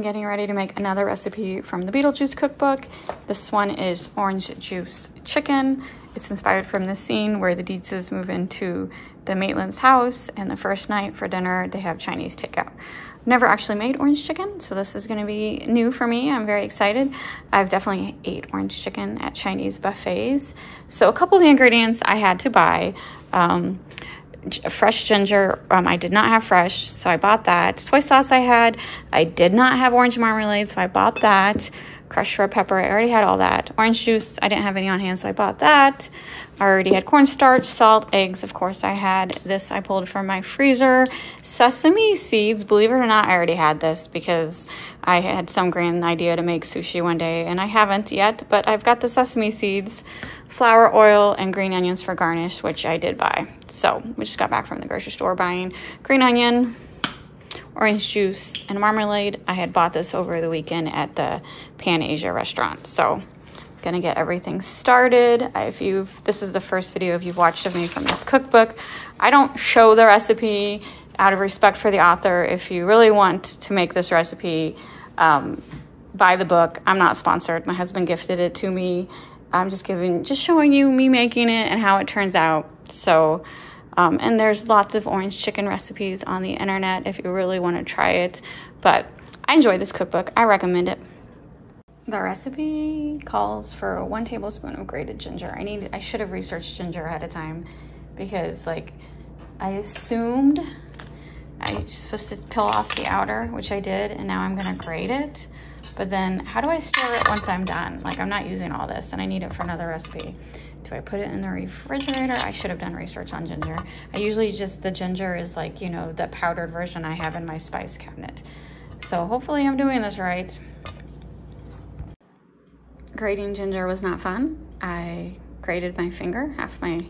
I'm getting ready to make another recipe from the Beetlejuice cookbook. This one is orange juice chicken. It's inspired from the scene where the Dietzes move into the Maitland's house, and the first night for dinner they have Chinese takeout. Never actually made orange chicken, so this is going to be new for me. I'm very excited. I've definitely ate orange chicken at Chinese buffets. So a couple of the ingredients I had to buy. Fresh ginger. I did not have fresh, so I bought that. Soy sauce I did not have orange marmalade, so I bought that. Crushed red pepper, I already had all that. Orange juice, I didn't have any on hand, so I bought that. I already had cornstarch, salt, eggs. Of course, I had this I pulled from my freezer. Sesame seeds, believe it or not, I already had this because I had some grand idea to make sushi one day, and I haven't yet, but I've got the sesame seeds, flour, oil, and green onions for garnish, which I did buy. So we just got back from the grocery store buying green onion, orange juice, and marmalade. I had bought this over the weekend at the Pan Asia restaurant. So I'm gonna get everything started. This is the first video if you've watched of me from this cookbook. I don't show the recipe out of respect for the author. If you really want to make this recipe, buy the book. I'm not sponsored. My husband gifted it to me. I'm just showing you me making it and how it turns out. So, and there's lots of orange chicken recipes on the internet if you really want to try it. But I enjoy this cookbook. I recommend it. The recipe calls for 1 tablespoon of grated ginger. I should have researched ginger ahead of time because I assumed I was supposed to peel off the outer, which I did, and now I'm gonna grate it. But then how do I store it once I'm done? I'm not using all this and I need it for another recipe. Do I put it in the refrigerator? I should have done research on ginger. I usually the ginger is the powdered version I have in my spice cabinet. So hopefully I'm doing this right. Grating ginger was not fun. I grated my finger, half my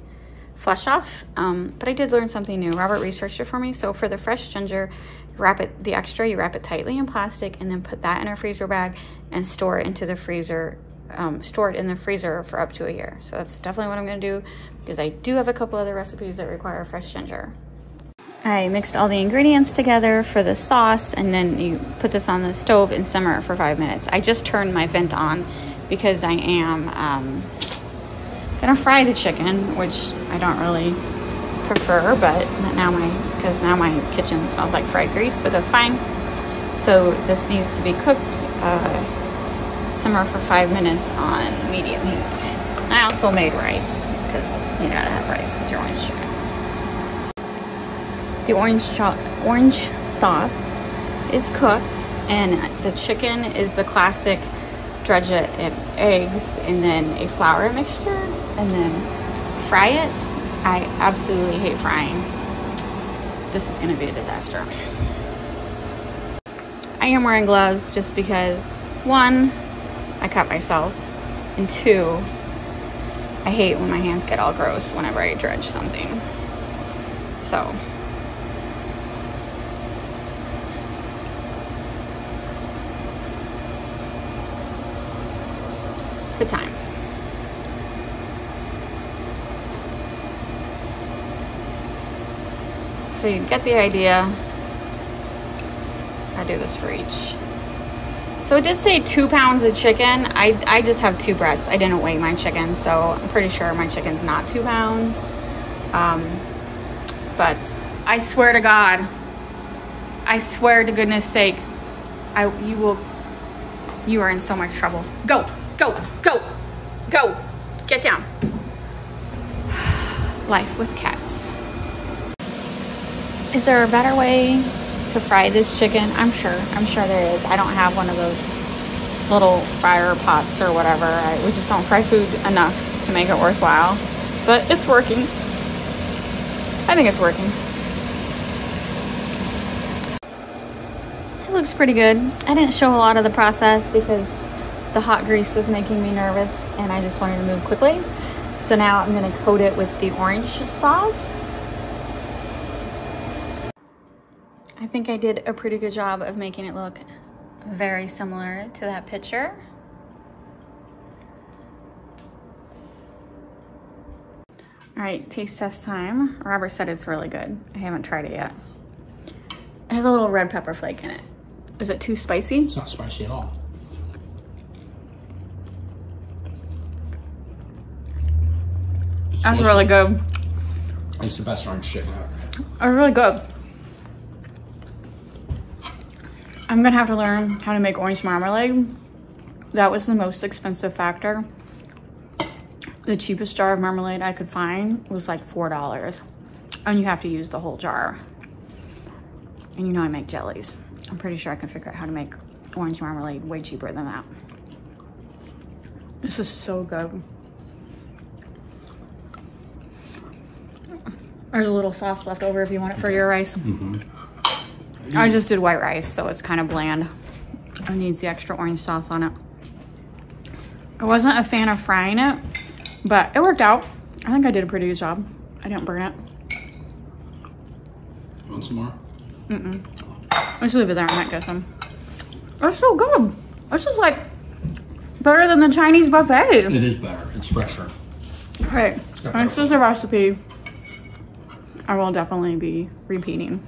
flesh off, but I did learn something new. Robert researched it for me. So for the fresh ginger, you wrap it tightly in plastic and then put that in a freezer bag and store it into the freezer, store it in the freezer for up to a year. So that's definitely what I'm gonna do because I do have a couple other recipes that require fresh ginger. I mixed all the ingredients together for the sauce, and then you put this on the stove and simmer it for 5 minutes. I just turned my vent on because I am gonna fry the chicken, which I don't really prefer, but because now my kitchen smells like fried grease, but that's fine. So this needs to be cooked, simmer for 5 minutes on medium heat. I also made rice because you gotta have rice with your orange chicken. The orange sauce is cooked, and the chicken is the classic dredge it in eggs and then a flour mixture and then fry it. I absolutely hate frying. This is gonna be a disaster. I am wearing gloves just because 1, I cut myself, and 2, I hate when my hands get all gross whenever I dredge something. So. Good times. So you get the idea. I do this for each. So it did say 2 pounds of chicken. I just have 2 breasts. I didn't weigh my chicken, so I'm pretty sure my chicken's not 2 pounds. But I swear to God, I swear to goodness sake, you are in so much trouble. Go, go, go, go, get down. Life with cats. Is there a better way to fry this chicken? I'm sure there is. I don't have one of those little fryer pots or whatever. We just don't fry food enough to make it worthwhile, but it's working. I think it's working. It looks pretty good. I didn't show a lot of the process because the hot grease was making me nervous and I just wanted to move quickly. So now I'm gonna coat it with the orange sauce. I think I did a pretty good job of making it look very similar to that picture. All right, taste test time. Robert said it's really good. I haven't tried it yet. It has a little red pepper flake in it. Is it too spicy? It's not spicy at all. That's really good. It's the best orange chicken ever. It's really good. I'm gonna have to learn how to make orange marmalade. That was the most expensive factor. The cheapest jar of marmalade I could find was like $4. And you have to use the whole jar. And you know I make jellies. I'm pretty sure I can figure out how to make orange marmalade way cheaper than that. This is so good. There's a little sauce left over if you want it for your rice. I just did white rice, so it's kind of bland. It needs the extra orange sauce on it. I wasn't a fan of frying it, but it worked out. I think I did a pretty good job. I didn't burn it. You want some more? Let's leave it there. I might get some. It's so good. This is like better than the Chinese buffet. It is better. It's fresher. All right. This is a recipe I will definitely be repeating.